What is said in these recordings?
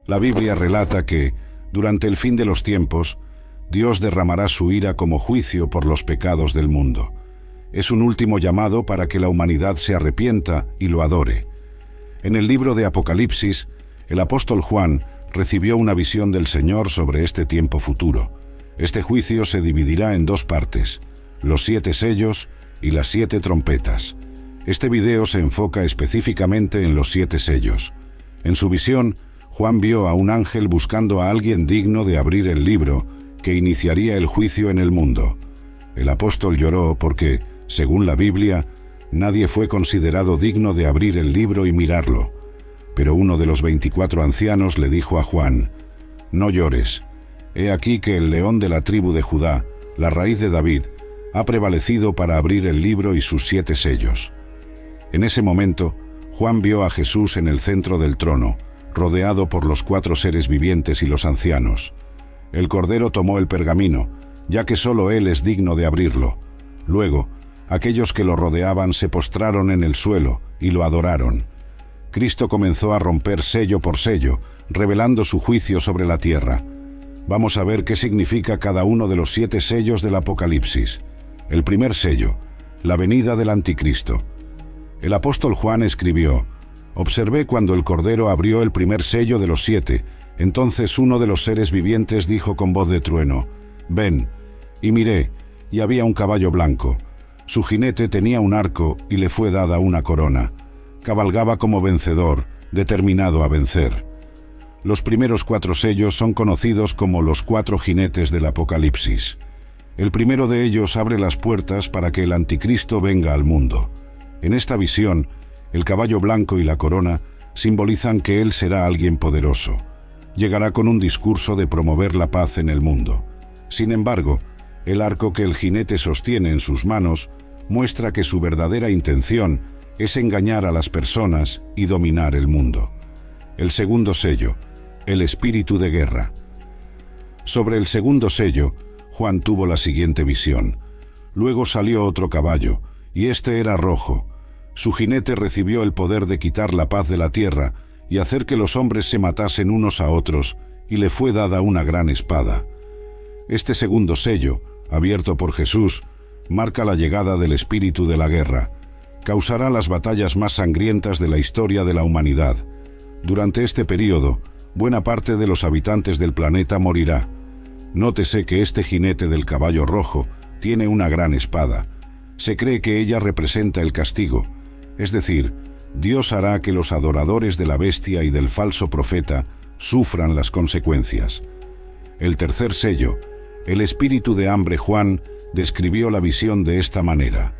La Biblia relata que, durante el fin de los tiempos, Dios derramará su ira como juicio por los pecados del mundo. Es un último llamado para que la humanidad se arrepienta y lo adore. En el libro de Apocalipsis, el apóstol Juan recibió una visión del Señor sobre este tiempo futuro. Este juicio se dividirá en dos partes: los 7 sellos y las 7 trompetas. Este video se enfoca específicamente en los 7 sellos. En su visión, Juan vio a un ángel buscando a alguien digno de abrir el libro que iniciaría el juicio en el mundo. El apóstol lloró porque, según la Biblia, nadie fue considerado digno de abrir el libro y mirarlo. Pero uno de los 24 ancianos le dijo a Juan: «No llores. He aquí que el león de la tribu de Judá, la raíz de David, ha prevalecido para abrir el libro y sus 7 sellos». En ese momento, Juan vio a Jesús en el centro del trono, rodeado por los 4 seres vivientes y los ancianos. El Cordero tomó el pergamino, ya que solo él es digno de abrirlo. Luego, aquellos que lo rodeaban se postraron en el suelo y lo adoraron. Cristo comenzó a romper sello por sello, revelando su juicio sobre la tierra. Vamos a ver qué significa cada uno de los 7 sellos del Apocalipsis. El primer sello, la venida del Anticristo. El apóstol Juan escribió: «Observé cuando el Cordero abrió el primer sello de los 7. Entonces uno de los seres vivientes dijo con voz de trueno: Ven. Y miré, y había un caballo blanco. Su jinete tenía un arco y le fue dada una corona. Cabalgaba como vencedor, determinado a vencer». Los primeros 4 sellos son conocidos como los 4 jinetes del Apocalipsis. El primero de ellos abre las puertas para que el Anticristo venga al mundo. En esta visión, el caballo blanco y la corona simbolizan que él será alguien poderoso. Llegará con un discurso de promover la paz en el mundo. Sin embargo, el arco que el jinete sostiene en sus manos muestra que su verdadera intención es engañar a las personas y dominar el mundo. El segundo sello, el espíritu de guerra. Sobre el segundo sello, Juan tuvo la siguiente visión. Luego salió otro caballo, y este era rojo. Su jinete recibió el poder de quitar la paz de la tierra y hacer que los hombres se matasen unos a otros, y le fue dada una gran espada. Este segundo sello, abierto por Jesús, marca la llegada del espíritu de la guerra. Causará las batallas más sangrientas de la historia de la humanidad. Durante este período, buena parte de los habitantes del planeta morirá. Nótese que este jinete del caballo rojo tiene una gran espada. Se cree que ella representa el castigo, es decir, Dios hará que los adoradores de la bestia y del falso profeta sufran las consecuencias. El tercer sello, el espíritu de hambre. Juan describió la visión de esta manera: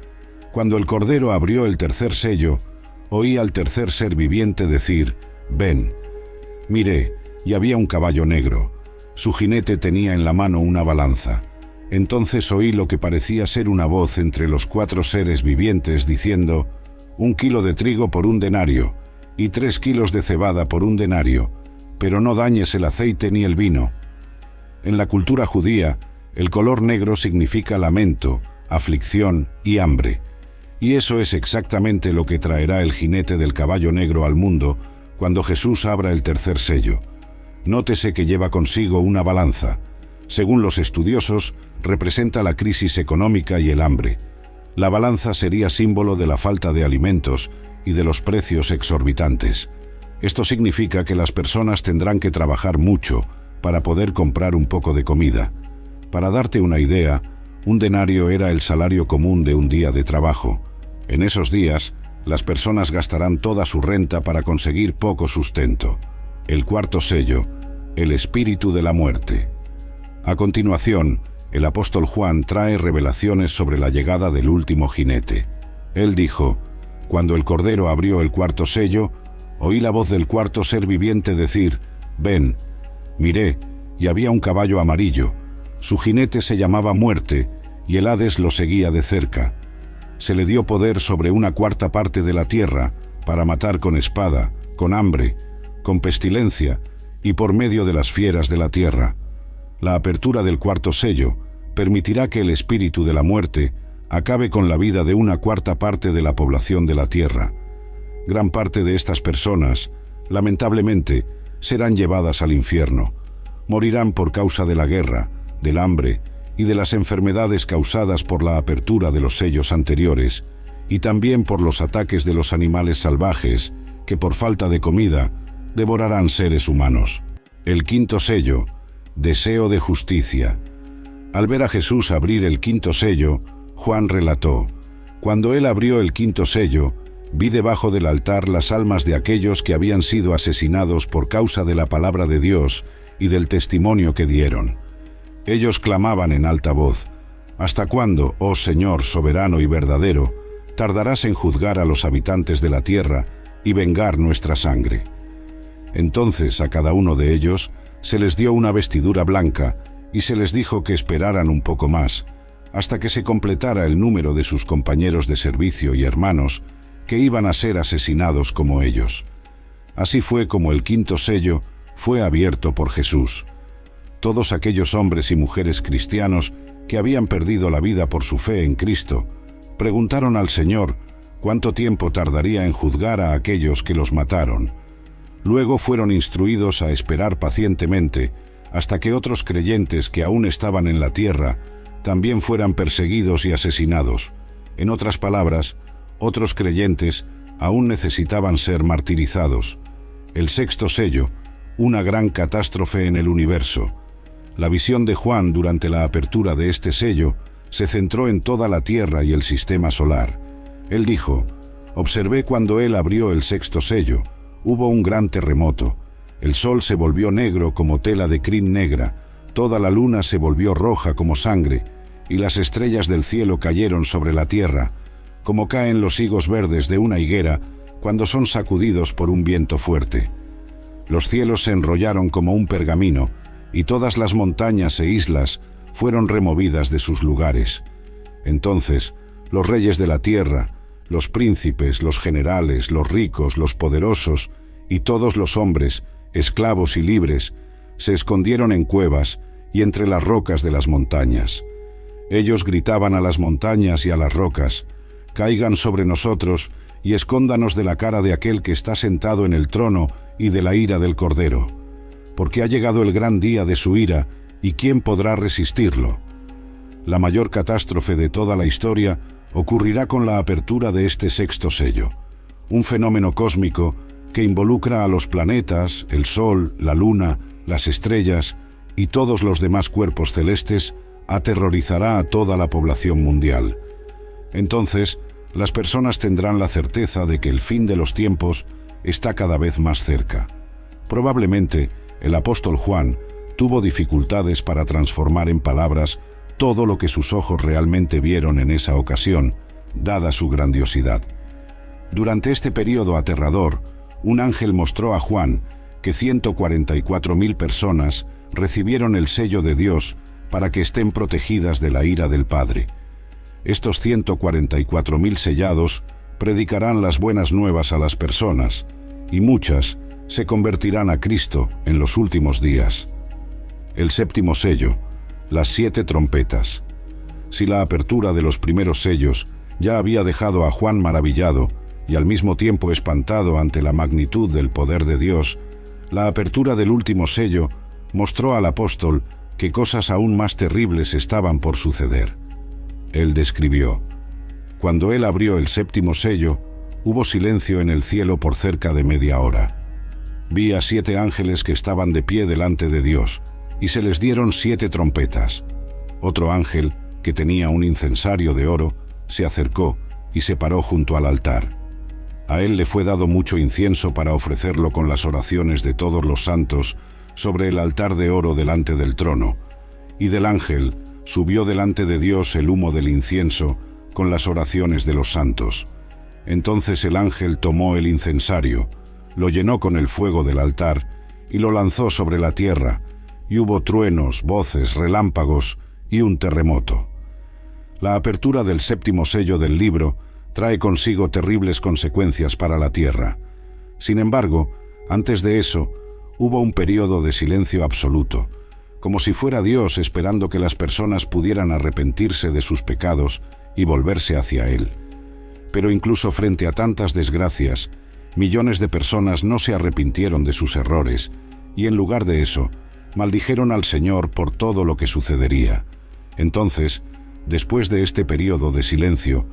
Cuando el Cordero abrió el tercer sello, oí al tercer ser viviente decir: Ven. Miré, y había un caballo negro. Su jinete tenía en la mano una balanza. Entonces oí lo que parecía ser una voz entre los 4 seres vivientes diciendo: 1 kilo de trigo por 1 denario, y 3 kilos de cebada por 1 denario, pero no dañes el aceite ni el vino. En la cultura judía, el color negro significa lamento, aflicción y hambre. Y eso es exactamente lo que traerá el jinete del caballo negro al mundo cuando Jesús abra el tercer sello. Nótese que lleva consigo una balanza. Según los estudiosos, representa la crisis económica y el hambre. La balanza sería símbolo de la falta de alimentos y de los precios exorbitantes. Esto significa que las personas tendrán que trabajar mucho para poder comprar un poco de comida. Para darte una idea, 1 denario era el salario común de un día de trabajo. En esos días, las personas gastarán toda su renta para conseguir poco sustento. El cuarto sello, el espíritu de la muerte. A continuación, el apóstol Juan trae revelaciones sobre la llegada del último jinete. Él dijo: Cuando el Cordero abrió el cuarto sello, oí la voz del cuarto ser viviente decir: Ven. Miré, y había un caballo amarillo. Su jinete se llamaba Muerte, y el Hades lo seguía de cerca. Se le dio poder sobre 1/4 parte de la tierra, para matar con espada, con hambre, con pestilencia, y por medio de las fieras de la tierra. La apertura del cuarto sello permitirá que el espíritu de la muerte acabe con la vida de 1/4 parte de la población de la tierra. Gran parte de estas personas, lamentablemente, serán llevadas al infierno. Morirán por causa de la guerra, del hambre y de las enfermedades causadas por la apertura de los sellos anteriores, y también por los ataques de los animales salvajes, que por falta de comida devorarán seres humanos. El quinto sello, deseo de justicia. Al ver a Jesús abrir el quinto sello, Juan relató: «Cuando él abrió el quinto sello, vi debajo del altar las almas de aquellos que habían sido asesinados por causa de la palabra de Dios y del testimonio que dieron. Ellos clamaban en alta voz: ¿Hasta cuándo, oh Señor soberano y verdadero, tardarás en juzgar a los habitantes de la tierra y vengar nuestra sangre?» Entonces a cada uno de ellos se les dio una vestidura blanca y se les dijo que esperaran un poco más, hasta que se completara el número de sus compañeros de servicio y hermanos que iban a ser asesinados como ellos. Así fue como el quinto sello fue abierto por Jesús. Todos aquellos hombres y mujeres cristianos que habían perdido la vida por su fe en Cristo preguntaron al Señor cuánto tiempo tardaría en juzgar a aquellos que los mataron. Luego fueron instruidos a esperar pacientemente hasta que otros creyentes que aún estaban en la tierra también fueran perseguidos y asesinados. En otras palabras, otros creyentes aún necesitaban ser martirizados. El sexto sello, una gran catástrofe en el universo. La visión de Juan durante la apertura de este sello se centró en toda la Tierra y el sistema solar. Él dijo: «Observé cuando él abrió el sexto sello. Hubo un gran terremoto. El sol se volvió negro como tela de crin negra, toda la luna se volvió roja como sangre, y las estrellas del cielo cayeron sobre la tierra, como caen los higos verdes de una higuera cuando son sacudidos por un viento fuerte. Los cielos se enrollaron como un pergamino, y todas las montañas e islas fueron removidas de sus lugares. Entonces, los reyes de la tierra, los príncipes, los generales, los ricos, los poderosos y todos los hombres, esclavos y libres, se escondieron en cuevas y entre las rocas de las montañas. Ellos gritaban a las montañas y a las rocas: «Caigan sobre nosotros y escóndanos de la cara de aquel que está sentado en el trono y de la ira del Cordero, porque ha llegado el gran día de su ira, ¿y quién podrá resistirlo?». La mayor catástrofe de toda la historia ocurrirá con la apertura de este sexto sello, un fenómeno cósmico que involucra a los planetas, el Sol, la Luna, las estrellas y todos los demás cuerpos celestes. Aterrorizará a toda la población mundial. Entonces, las personas tendrán la certeza de que el fin de los tiempos está cada vez más cerca. Probablemente, el apóstol Juan tuvo dificultades para transformar en palabras todo lo que sus ojos realmente vieron en esa ocasión, dada su grandiosidad. Durante este período aterrador, un ángel mostró a Juan que 144.000 personas recibieron el sello de Dios para que estén protegidas de la ira del Padre. Estos 144.000 sellados predicarán las buenas nuevas a las personas, y muchas se convertirán a Cristo en los últimos días. El séptimo sello, las 7 trompetas. Si la apertura de los primeros sellos ya había dejado a Juan maravillado y al mismo tiempo espantado ante la magnitud del poder de Dios, la apertura del último sello mostró al apóstol que cosas aún más terribles estaban por suceder. Él describió: «Cuando él abrió el séptimo sello, hubo silencio en el cielo por cerca de media hora. Vi a 7 ángeles que estaban de pie delante de Dios, y se les dieron 7 trompetas. Otro ángel, que tenía un incensario de oro, se acercó y se paró junto al altar. A él le fue dado mucho incienso para ofrecerlo con las oraciones de todos los santos sobre el altar de oro delante del trono, y del ángel subió delante de Dios el humo del incienso con las oraciones de los santos. Entonces el ángel tomó el incensario, lo llenó con el fuego del altar y lo lanzó sobre la tierra, y hubo truenos, voces, relámpagos y un terremoto. La apertura del séptimo sello del libro trae consigo terribles consecuencias para la tierra. Sin embargo, antes de eso, hubo un período de silencio absoluto, como si fuera Dios esperando que las personas pudieran arrepentirse de sus pecados y volverse hacia Él. Pero incluso frente a tantas desgracias, millones de personas no se arrepintieron de sus errores y en lugar de eso, maldijeron al Señor por todo lo que sucedería. Entonces, después de este período de silencio,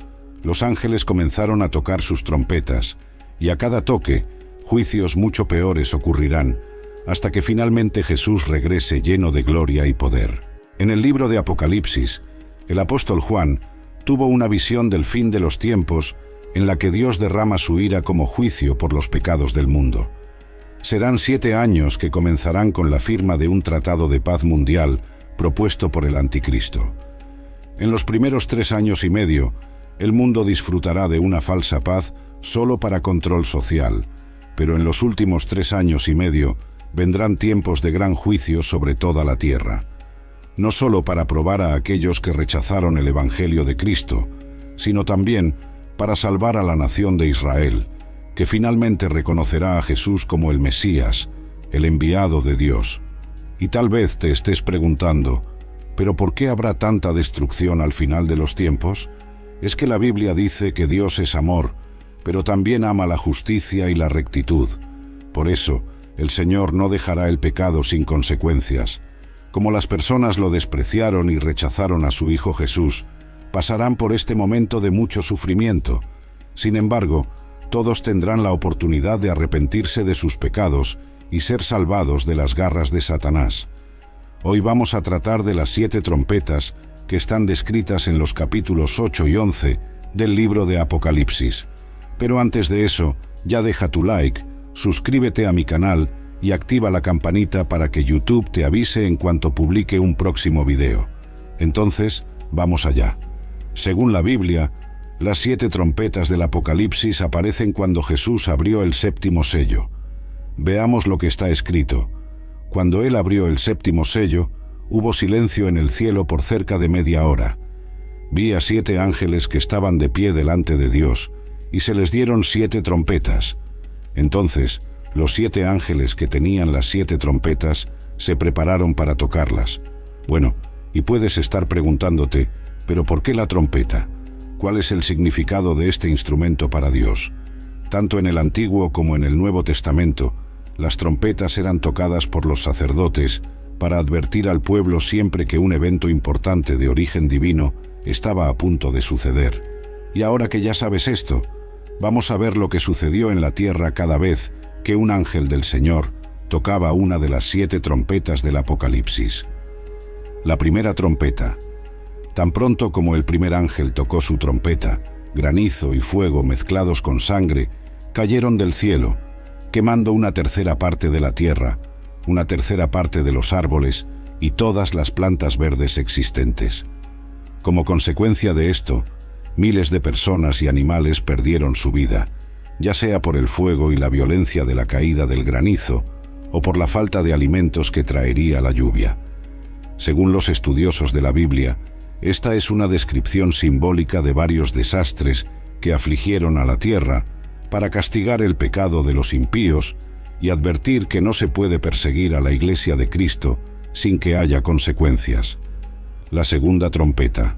los ángeles comenzaron a tocar sus trompetas, y a cada toque, juicios mucho peores ocurrirán, hasta que finalmente Jesús regrese lleno de gloria y poder. En el libro de Apocalipsis, el apóstol Juan tuvo una visión del fin de los tiempos en la que Dios derrama su ira como juicio por los pecados del mundo. Serán 7 años que comenzarán con la firma de un tratado de paz mundial propuesto por el Anticristo. En los primeros 3 años y medio, el mundo disfrutará de una falsa paz solo para control social, pero en los últimos 3 años y medio vendrán tiempos de gran juicio sobre toda la tierra. No solo para probar a aquellos que rechazaron el Evangelio de Cristo, sino también para salvar a la nación de Israel, que finalmente reconocerá a Jesús como el Mesías, el enviado de Dios. Y tal vez te estés preguntando, ¿pero por qué habrá tanta destrucción al final de los tiempos? Es que la Biblia dice que Dios es amor, pero también ama la justicia y la rectitud. Por eso, el Señor no dejará el pecado sin consecuencias. Como las personas lo despreciaron y rechazaron a su Hijo Jesús, pasarán por este momento de mucho sufrimiento. Sin embargo, todos tendrán la oportunidad de arrepentirse de sus pecados y ser salvados de las garras de Satanás. Hoy vamos a tratar de las 7 trompetas que están descritas en los capítulos 8 y 11 del libro de Apocalipsis. Pero antes de eso, ya deja tu like, suscríbete a mi canal y activa la campanita para que YouTube te avise en cuanto publique un próximo video. Entonces, vamos allá. Según la Biblia, las 7 trompetas del Apocalipsis aparecen cuando Jesús abrió el 7º sello. Veamos lo que está escrito. Cuando él abrió el 7º sello, hubo silencio en el cielo por cerca de media hora. Vi a 7 ángeles que estaban de pie delante de Dios, y se les dieron 7 trompetas. Entonces, los 7 ángeles que tenían las 7 trompetas se prepararon para tocarlas. Bueno, y puedes estar preguntándote, ¿pero por qué la trompeta? ¿Cuál es el significado de este instrumento para Dios? Tanto en el Antiguo como en el Nuevo Testamento, las trompetas eran tocadas por los sacerdotes para advertir al pueblo siempre que un evento importante de origen divino estaba a punto de suceder. Y ahora que ya sabes esto, vamos a ver lo que sucedió en la tierra cada vez que un ángel del Señor tocaba una de las 7 trompetas del Apocalipsis. La primera trompeta. Tan pronto como el primer ángel tocó su trompeta, granizo y fuego mezclados con sangre cayeron del cielo, quemando una tercera parte de la tierra, una tercera parte de los árboles y todas las plantas verdes existentes. Como consecuencia de esto, miles de personas y animales perdieron su vida, ya sea por el fuego y la violencia de la caída del granizo, o por la falta de alimentos que traería la lluvia. Según los estudiosos de la Biblia, esta es una descripción simbólica de varios desastres que afligieron a la tierra para castigar el pecado de los impíos y advertir que no se puede perseguir a la Iglesia de Cristo sin que haya consecuencias. La segunda trompeta.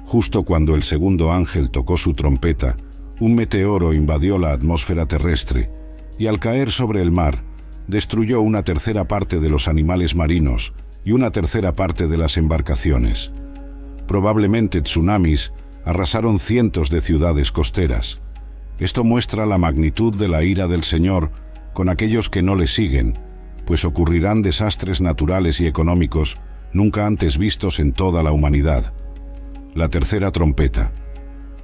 Justo cuando el segundo ángel tocó su trompeta, un meteoro invadió la atmósfera terrestre y al caer sobre el mar, destruyó una tercera parte de los animales marinos y una tercera parte de las embarcaciones. Probablemente tsunamis arrasaron cientos de ciudades costeras. Esto muestra la magnitud de la ira del Señor con aquellos que no le siguen, pues ocurrirán desastres naturales y económicos nunca antes vistos en toda la humanidad. La tercera trompeta.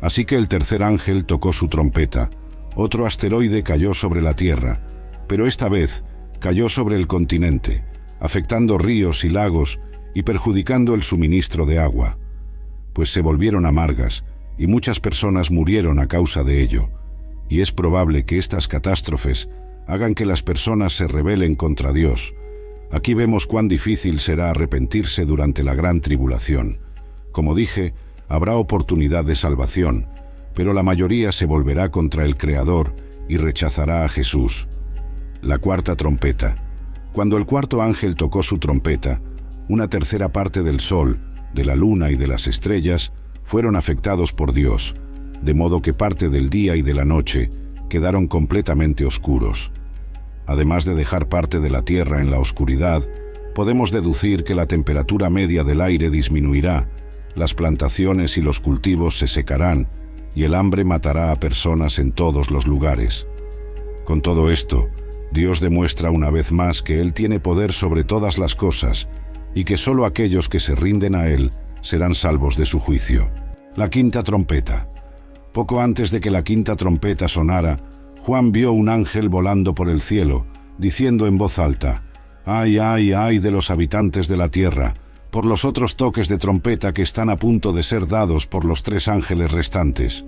Así que el tercer ángel tocó su trompeta. Otro asteroide cayó sobre la Tierra, pero esta vez cayó sobre el continente, afectando ríos y lagos y perjudicando el suministro de agua, pues se volvieron amargas y muchas personas murieron a causa de ello. Y es probable que estas catástrofes hagan que las personas se rebelen contra Dios. Aquí vemos cuán difícil será arrepentirse durante la gran tribulación. Como dije, habrá oportunidad de salvación, pero la mayoría se volverá contra el Creador y rechazará a Jesús. La cuarta trompeta. Cuando el cuarto ángel tocó su trompeta, una tercera parte del sol, de la luna y de las estrellas fueron afectados por Dios, de modo que parte del día y de la noche quedaron completamente oscuros. además de dejar parte de la tierra en la oscuridad, podemos deducir que la temperatura media del aire disminuirá, las plantaciones y los cultivos se secarán, y el hambre matará a personas en todos los lugares. Con todo esto, Dios demuestra una vez más que Él tiene poder sobre todas las cosas, y que solo aquellos que se rinden a Él serán salvos de su juicio. La quinta trompeta. Poco antes de que la quinta trompeta sonara, Juan vio un ángel volando por el cielo, diciendo en voz alta: «¡Ay, ay, ay de los habitantes de la tierra, por los otros toques de trompeta que están a punto de ser dados por los 3 ángeles restantes!».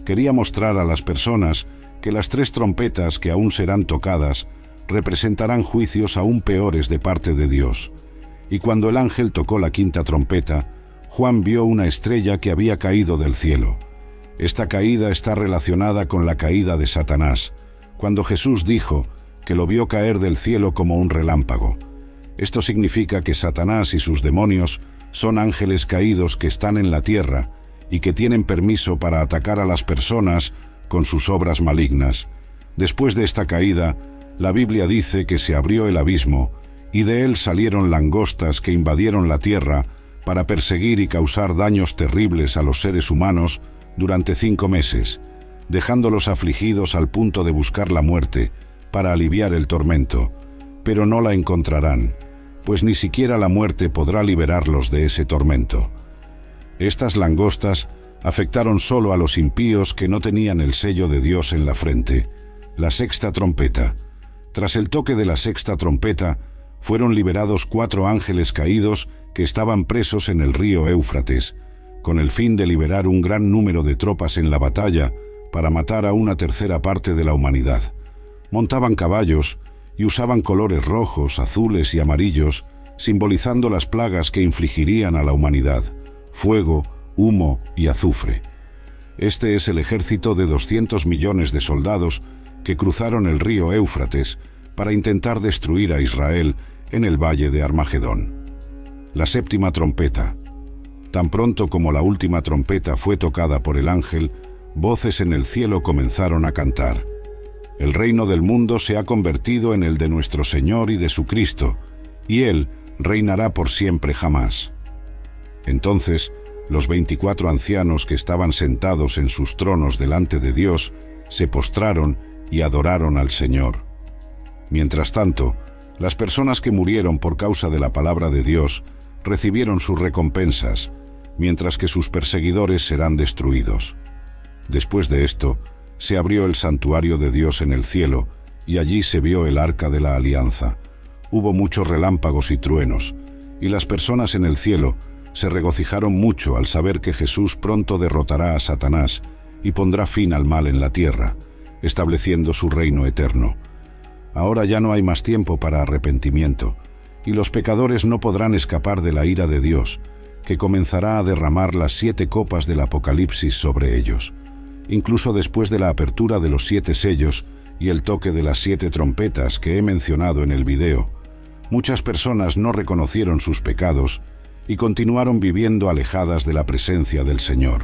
Quería mostrar a las personas que las 3 trompetas que aún serán tocadas representarán juicios aún peores de parte de Dios. Y cuando el ángel tocó la quinta trompeta, Juan vio una estrella que había caído del cielo. Esta caída está relacionada con la caída de Satanás, cuando Jesús dijo que lo vio caer del cielo como un relámpago. Esto significa que Satanás y sus demonios son ángeles caídos que están en la tierra y que tienen permiso para atacar a las personas con sus obras malignas. Después de esta caída, la Biblia dice que se abrió el abismo y de él salieron langostas que invadieron la tierra para perseguir y causar daños terribles a los seres humanos durante 5 meses, dejándolos afligidos al punto de buscar la muerte para aliviar el tormento, pero no la encontrarán, pues ni siquiera la muerte podrá liberarlos de ese tormento. Estas langostas afectaron solo a los impíos que no tenían el sello de Dios en la frente. La sexta trompeta. Tras el toque de la sexta trompeta, fueron liberados 4 ángeles caídos que estaban presos en el río Éufrates, con el fin de liberar un gran número de tropas en la batalla para matar a una tercera parte de la humanidad. Montaban caballos y usaban colores rojos, azules y amarillos, simbolizando las plagas que infligirían a la humanidad: fuego, humo y azufre. Este es el ejército de 200 millones de soldados que cruzaron el río Éufrates para intentar destruir a Israel en el valle de Armagedón. La séptima trompeta. Tan pronto como la última trompeta fue tocada por el ángel, voces en el cielo comenzaron a cantar: «El reino del mundo se ha convertido en el de nuestro Señor y de su Cristo, y Él reinará por siempre jamás». Entonces, los 24 ancianos que estaban sentados en sus tronos delante de Dios se postraron y adoraron al Señor. Mientras tanto, las personas que murieron por causa de la palabra de Dios recibieron sus recompensas, mientras que sus perseguidores serán destruidos. Después de esto, se abrió el santuario de Dios en el cielo, y allí se vio el arca de la alianza. Hubo muchos relámpagos y truenos, y las personas en el cielo se regocijaron mucho al saber que Jesús pronto derrotará a Satanás y pondrá fin al mal en la tierra, estableciendo su reino eterno. Ahora ya no hay más tiempo para arrepentimiento, y los pecadores no podrán escapar de la ira de Dios, que comenzará a derramar las 7 copas del Apocalipsis sobre ellos. Incluso después de la apertura de los 7 sellos y el toque de las 7 trompetas que he mencionado en el video, muchas personas no reconocieron sus pecados y continuaron viviendo alejadas de la presencia del Señor.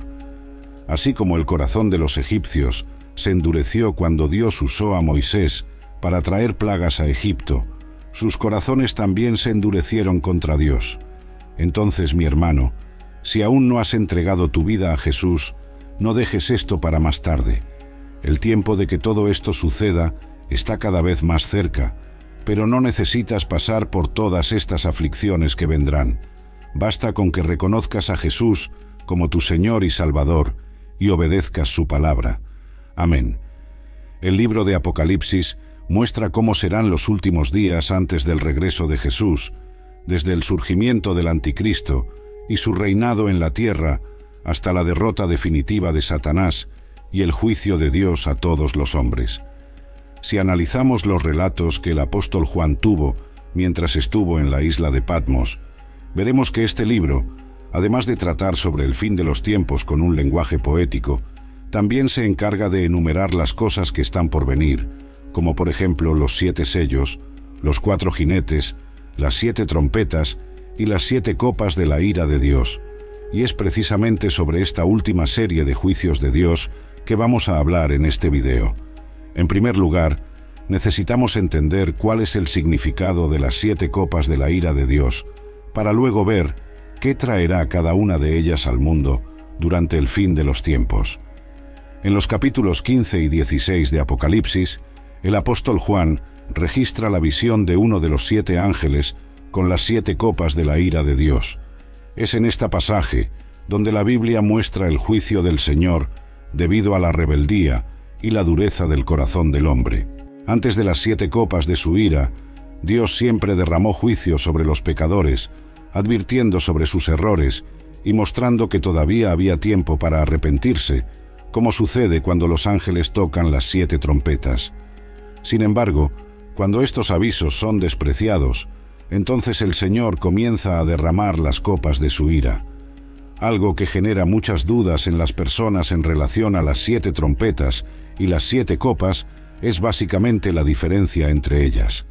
Así como el corazón de los egipcios se endureció cuando Dios usó a Moisés para traer plagas a Egipto, sus corazones también se endurecieron contra Dios. Entonces, mi hermano, si aún no has entregado tu vida a Jesús, no dejes esto para más tarde. El tiempo de que todo esto suceda está cada vez más cerca, pero no necesitas pasar por todas estas aflicciones que vendrán. Basta con que reconozcas a Jesús como tu Señor y Salvador y obedezcas su palabra. Amén. El libro de Apocalipsis muestra cómo serán los últimos días antes del regreso de Jesús, desde el surgimiento del Anticristo y su reinado en la tierra hasta la derrota definitiva de Satanás y el juicio de Dios a todos los hombres. Si analizamos los relatos que el apóstol Juan tuvo mientras estuvo en la isla de Patmos, veremos que este libro, además de tratar sobre el fin de los tiempos con un lenguaje poético, también se encarga de enumerar las cosas que están por venir, como por ejemplo los 7 sellos, los 4 jinetes, las 7 trompetas y las 7 copas de la ira de Dios. Y es precisamente sobre esta última serie de juicios de Dios que vamos a hablar en este video. En primer lugar, necesitamos entender cuál es el significado de las 7 copas de la ira de Dios, para luego ver qué traerá cada una de ellas al mundo durante el fin de los tiempos. En los capítulos 15 y 16 de Apocalipsis, el apóstol Juan registra la visión de uno de los 7 ángeles con las 7 copas de la ira de Dios. Es en este pasaje donde la Biblia muestra el juicio del Señor debido a la rebeldía y la dureza del corazón del hombre. Antes de las 7 copas de su ira, Dios siempre derramó juicio sobre los pecadores, advirtiendo sobre sus errores y mostrando que todavía había tiempo para arrepentirse, como sucede cuando los ángeles tocan las 7 trompetas. Sin embargo, cuando estos avisos son despreciados, entonces el Señor comienza a derramar las copas de su ira. Algo que genera muchas dudas en las personas en relación a las 7 trompetas y las 7 copas es básicamente la diferencia entre ellas.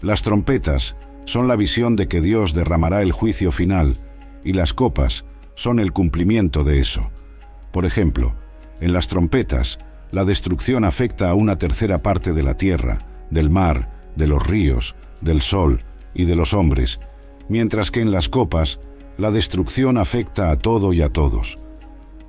Las trompetas son la visión de que Dios derramará el juicio final, y las copas son el cumplimiento de eso. Por ejemplo, en las trompetas, la destrucción afecta a una tercera parte de la tierra, del mar, de los ríos, del sol y de los hombres, mientras que en las copas, la destrucción afecta a todo y a todos.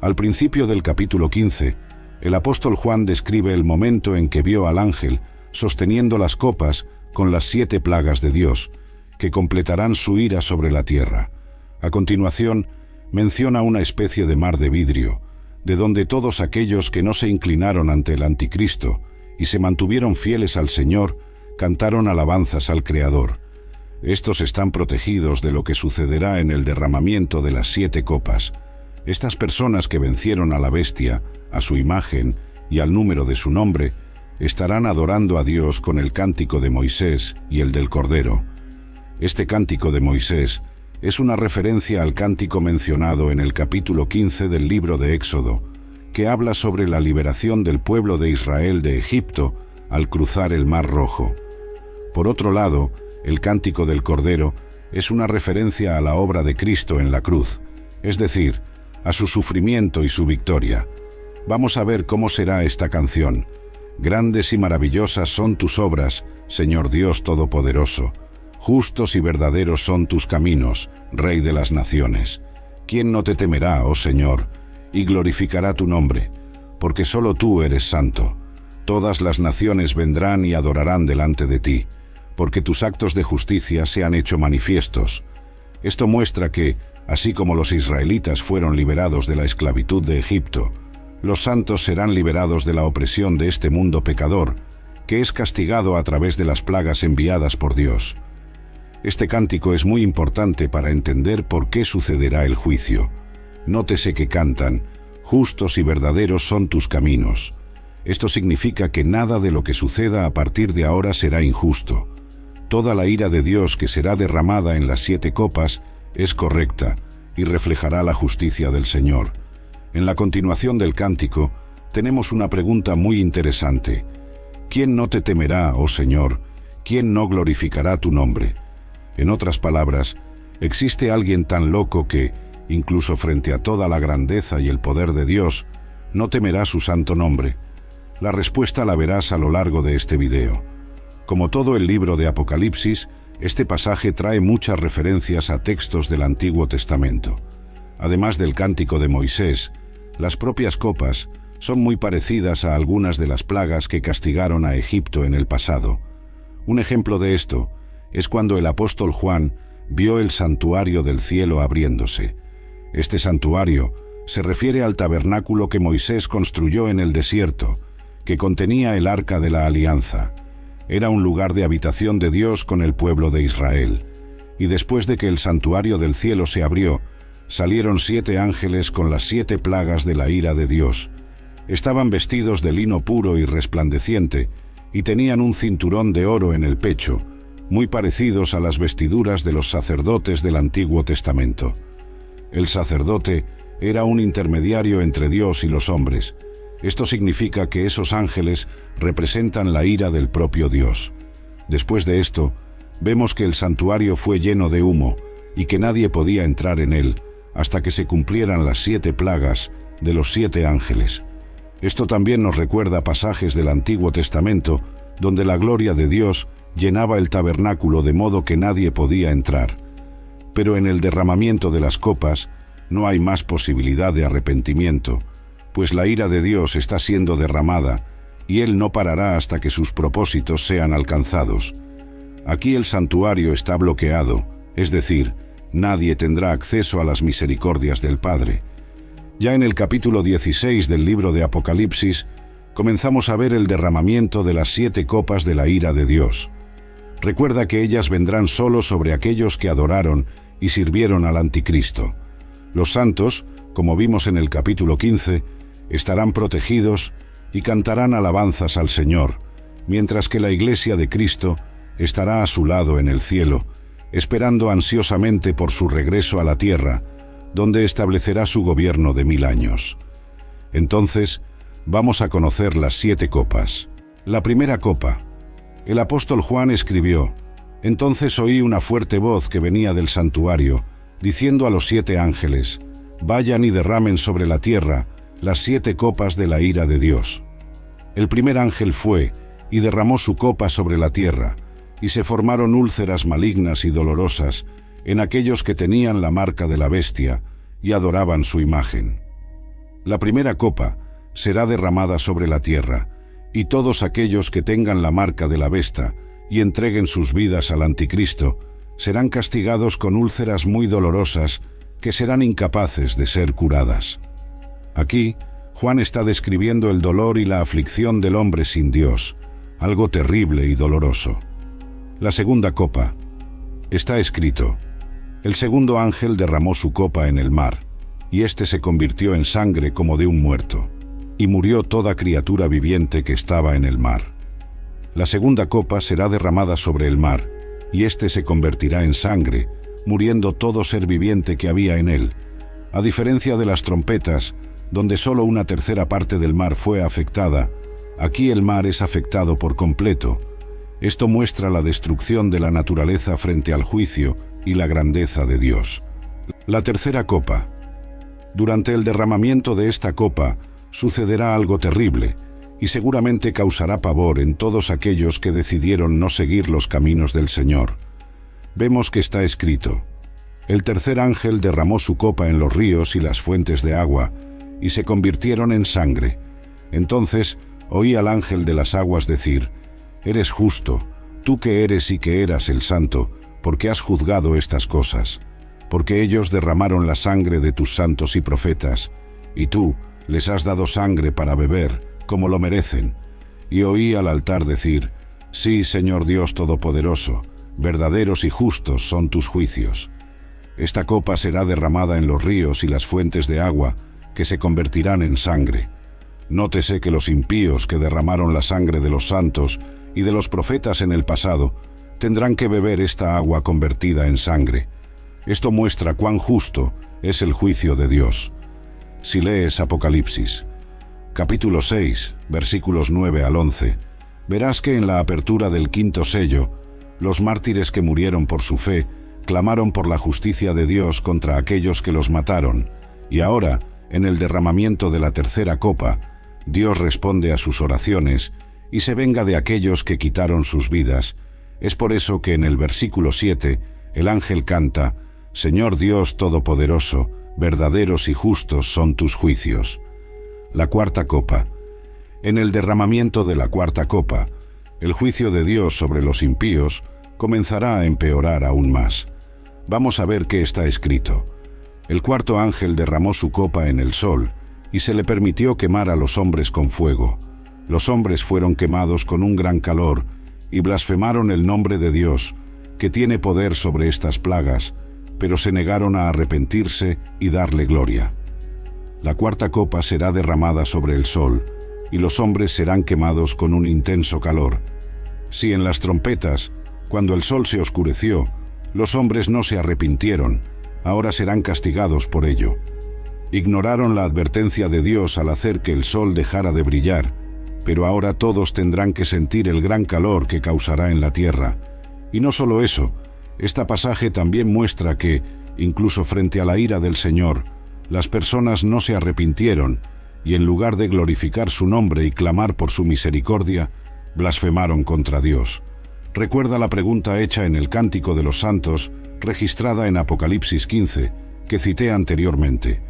Al principio del capítulo 15, el apóstol Juan describe el momento en que vio al ángel sosteniendo las copas con las 7 plagas de Dios, que completarán su ira sobre la tierra. A continuación, menciona una especie de mar de vidrio, de donde todos aquellos que no se inclinaron ante el anticristo y se mantuvieron fieles al Señor, cantaron alabanzas al Creador. Estos están protegidos de lo que sucederá en el derramamiento de las 7 copas. Estas personas que vencieron a la bestia, a su imagen y al número de su nombre, estarán adorando a Dios con el cántico de Moisés y el del Cordero. Este cántico de Moisés es una referencia al cántico mencionado en el capítulo 15 del libro de Éxodo, que habla sobre la liberación del pueblo de Israel de Egipto al cruzar el Mar Rojo. Por otro lado, el cántico del Cordero es una referencia a la obra de Cristo en la cruz, es decir, a su sufrimiento y su victoria. Vamos a ver cómo será esta canción. Grandes y maravillosas son tus obras, Señor Dios Todopoderoso. Justos y verdaderos son tus caminos, Rey de las naciones. ¿Quién no te temerá, oh Señor, y glorificará tu nombre? Porque solo tú eres santo. Todas las naciones vendrán y adorarán delante de ti, porque tus actos de justicia se han hecho manifiestos. Esto muestra que, así como los israelitas fueron liberados de la esclavitud de Egipto, los santos serán liberados de la opresión de este mundo pecador, que es castigado a través de las plagas enviadas por Dios. Este cántico es muy importante para entender por qué sucederá el juicio. Nótese que cantan, justos y verdaderos son tus caminos. Esto significa que nada de lo que suceda a partir de ahora será injusto. Toda la ira de Dios que será derramada en las 7 copas es correcta y reflejará la justicia del Señor. En la continuación del cántico, tenemos una pregunta muy interesante. ¿Quién no te temerá, oh Señor? ¿Quién no glorificará tu nombre? En otras palabras, ¿existe alguien tan loco que, incluso frente a toda la grandeza y el poder de Dios, no temerá su santo nombre? La respuesta la verás a lo largo de este video. Como todo el libro de Apocalipsis, este pasaje trae muchas referencias a textos del Antiguo Testamento. Además del cántico de Moisés, las propias copas son muy parecidas a algunas de las plagas que castigaron a Egipto en el pasado. Un ejemplo de esto es cuando el apóstol Juan vio el santuario del cielo abriéndose. Este santuario se refiere al tabernáculo que Moisés construyó en el desierto, que contenía el arca de la alianza. Era un lugar de habitación de Dios con el pueblo de Israel. Y después de que el santuario del cielo se abrió, salieron 7 ángeles con las 7 plagas de la ira de Dios. Estaban vestidos de lino puro y resplandeciente, y tenían un cinturón de oro en el pecho, muy parecidos a las vestiduras de los sacerdotes del Antiguo Testamento. El sacerdote era un intermediario entre Dios y los hombres. Esto significa que esos ángeles representan la ira del propio Dios. Después de esto, vemos que el santuario fue lleno de humo y que nadie podía entrar en él hasta que se cumplieran las 7 plagas de los 7 ángeles. Esto también nos recuerda pasajes del Antiguo Testamento donde la gloria de Dios llenaba el tabernáculo de modo que nadie podía entrar. Pero en el derramamiento de las copas no hay más posibilidad de arrepentimiento, pues la ira de Dios está siendo derramada, y Él no parará hasta que sus propósitos sean alcanzados. Aquí el santuario está bloqueado, es decir, nadie tendrá acceso a las misericordias del Padre. Ya en el capítulo 16 del libro de Apocalipsis, comenzamos a ver el derramamiento de las 7 copas de la ira de Dios. Recuerda que ellas vendrán solo sobre aquellos que adoraron y sirvieron al Anticristo. Los santos, como vimos en el capítulo 15, estarán protegidos y cantarán alabanzas al Señor, mientras que la Iglesia de Cristo estará a su lado en el cielo, esperando ansiosamente por su regreso a la tierra, donde establecerá su gobierno de 1000 años. Entonces, vamos a conocer las 7 copas. La primera copa. El apóstol Juan escribió: «Entonces oí una fuerte voz que venía del santuario, diciendo a los 7 ángeles: vayan y derramen sobre la tierra las 7 copas de la ira de Dios». El primer ángel fue y derramó su copa sobre la tierra, y se formaron úlceras malignas y dolorosas en aquellos que tenían la marca de la bestia y adoraban su imagen. La primera copa será derramada sobre la tierra, y todos aquellos que tengan la marca de la bestia y entreguen sus vidas al Anticristo serán castigados con úlceras muy dolorosas que serán incapaces de ser curadas. Aquí, Juan está describiendo el dolor y la aflicción del hombre sin Dios, algo terrible y doloroso. La segunda copa. Está escrito: «El segundo ángel derramó su copa en el mar, y éste se convirtió en sangre como de un muerto, y murió toda criatura viviente que estaba en el mar». La segunda copa será derramada sobre el mar, y éste se convertirá en sangre, muriendo todo ser viviente que había en él. A diferencia de las trompetas, donde solo una tercera parte del mar fue afectada, aquí el mar es afectado por completo. Esto muestra la destrucción de la naturaleza frente al juicio y la grandeza de Dios. La tercera copa. Durante el derramamiento de esta copa sucederá algo terrible, y seguramente causará pavor en todos aquellos que decidieron no seguir los caminos del Señor. Vemos que está escrito: «El tercer ángel derramó su copa en los ríos y las fuentes de agua, y se convirtieron en sangre. Entonces oí al ángel de las aguas decir: eres justo, tú que eres y que eras el santo, porque has juzgado estas cosas, porque ellos derramaron la sangre de tus santos y profetas, y tú les has dado sangre para beber, como lo merecen». Y oí al altar decir: «Sí, Señor Dios Todopoderoso, verdaderos y justos son tus juicios». Esta copa será derramada en los ríos y las fuentes de agua, que se convertirán en sangre. Nótese que los impíos que derramaron la sangre de los santos y de los profetas en el pasado tendrán que beber esta agua convertida en sangre. Esto muestra cuán justo es el juicio de Dios. Si lees Apocalipsis, capítulo 6, versículos 9 al 11, verás que en la apertura del 5º sello, los mártires que murieron por su fe clamaron por la justicia de Dios contra aquellos que los mataron, y ahora, en el derramamiento de la tercera copa, Dios responde a sus oraciones y se venga de aquellos que quitaron sus vidas. Es por eso que en el versículo 7, el ángel canta: «Señor Dios Todopoderoso, verdaderos y justos son tus juicios». La cuarta copa. En el derramamiento de la cuarta copa, el juicio de Dios sobre los impíos comenzará a empeorar aún más. Vamos a ver qué está escrito. El cuarto ángel derramó su copa en el sol, y se le permitió quemar a los hombres con fuego. Los hombres fueron quemados con un gran calor, y blasfemaron el nombre de Dios, que tiene poder sobre estas plagas, pero se negaron a arrepentirse y darle gloria. La cuarta copa será derramada sobre el sol, y los hombres serán quemados con un intenso calor. Si en las trompetas, cuando el sol se oscureció, los hombres no se arrepintieron, ahora serán castigados por ello. Ignoraron la advertencia de Dios al hacer que el sol dejara de brillar, pero ahora todos tendrán que sentir el gran calor que causará en la tierra. Y no solo eso, este pasaje también muestra que, incluso frente a la ira del Señor, las personas no se arrepintieron, y en lugar de glorificar su nombre y clamar por su misericordia, blasfemaron contra Dios. Recuerda la pregunta hecha en el Cántico de los Santos, registrada en Apocalipsis 15, que cité anteriormente.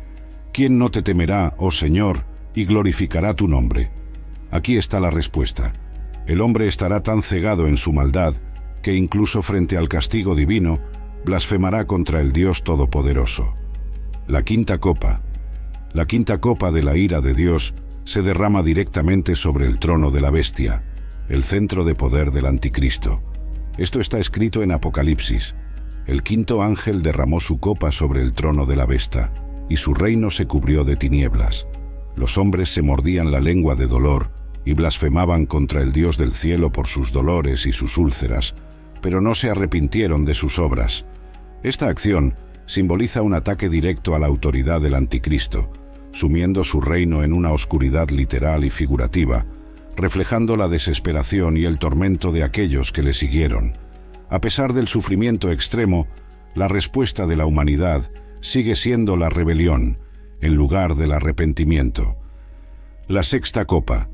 ¿Quién no te temerá, oh Señor, y glorificará tu nombre? Aquí está la respuesta. El hombre estará tan cegado en su maldad que incluso frente al castigo divino, blasfemará contra el Dios Todopoderoso. La quinta copa. La quinta copa de la ira de Dios se derrama directamente sobre el trono de la bestia, el centro de poder del anticristo. Esto está escrito en Apocalipsis. El quinto ángel derramó su copa sobre el trono de la bestia, y su reino se cubrió de tinieblas. Los hombres se mordían la lengua de dolor y blasfemaban contra el Dios del cielo por sus dolores y sus úlceras, pero no se arrepintieron de sus obras. Esta acción simboliza un ataque directo a la autoridad del anticristo, sumiendo su reino en una oscuridad literal y figurativa, reflejando la desesperación y el tormento de aquellos que le siguieron. A pesar del sufrimiento extremo, la respuesta de la humanidad sigue siendo la rebelión, en lugar del arrepentimiento. La sexta copa.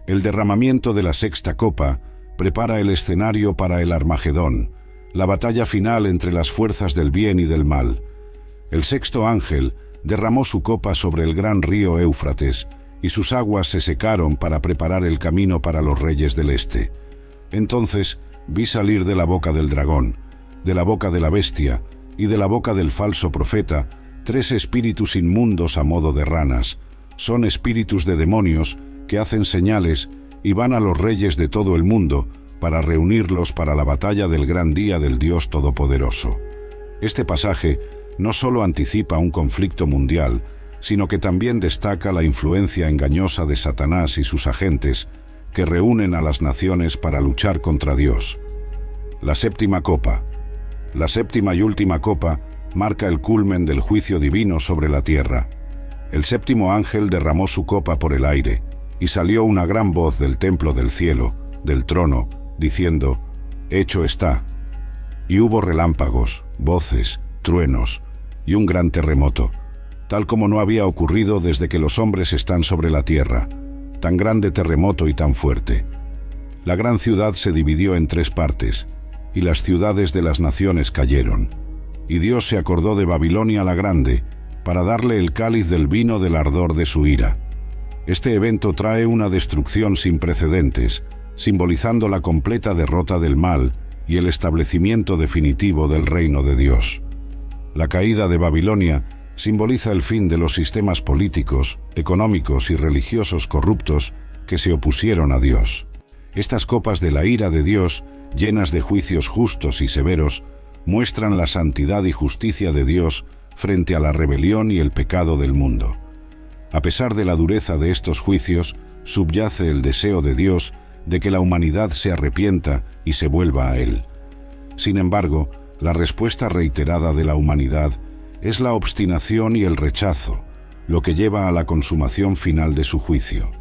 El derramamiento de la sexta copa prepara el escenario para el Armagedón, la batalla final entre las fuerzas del bien y del mal. El sexto ángel derramó su copa sobre el gran río Éufrates, y sus aguas se secaron para preparar el camino para los reyes del este. Entonces vi salir de la boca del dragón, de la boca de la bestia y de la boca del falso profeta 3 espíritus inmundos a modo de ranas. Son espíritus de demonios que hacen señales y van a los reyes de todo el mundo para reunirlos para la batalla del gran día del Dios Todopoderoso. Este pasaje no solo anticipa un conflicto mundial, sino que también destaca la influencia engañosa de Satanás y sus agentes que reúnen a las naciones para luchar contra Dios. La séptima copa. La séptima y última copa marca el culmen del juicio divino sobre la tierra. El séptimo ángel derramó su copa por el aire, y salió una gran voz del templo del cielo, del trono, diciendo: «Hecho está». Y hubo relámpagos, voces, truenos y un gran terremoto, tal como no había ocurrido desde que los hombres están sobre la tierra, tan grande terremoto y tan fuerte. La gran ciudad se dividió en 3 partes, y las ciudades de las naciones cayeron. Y Dios se acordó de Babilonia la Grande, para darle el cáliz del vino del ardor de su ira. Este evento trae una destrucción sin precedentes, simbolizando la completa derrota del mal y el establecimiento definitivo del reino de Dios. La caída de Babilonia simboliza el fin de los sistemas políticos, económicos y religiosos corruptos que se opusieron a Dios. Estas copas de la ira de Dios, llenas de juicios justos y severos, muestran la santidad y justicia de Dios frente a la rebelión y el pecado del mundo. A pesar de la dureza de estos juicios, subyace el deseo de Dios de que la humanidad se arrepienta y se vuelva a Él. Sin embargo, la respuesta reiterada de la humanidad es la obstinación y el rechazo, lo que lleva a la consumación final de su juicio.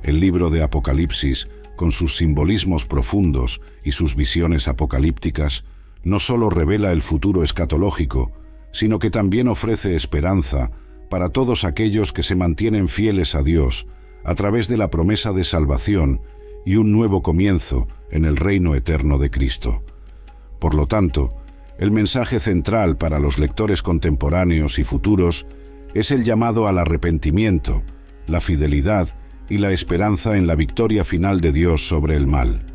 El libro de Apocalipsis, con sus simbolismos profundos y sus visiones apocalípticas, no solo revela el futuro escatológico, sino que también ofrece esperanza para todos aquellos que se mantienen fieles a Dios a través de la promesa de salvación y un nuevo comienzo en el reino eterno de Cristo. Por lo tanto, el mensaje central para los lectores contemporáneos y futuros es el llamado al arrepentimiento, la fidelidad y la esperanza en la victoria final de Dios sobre el mal.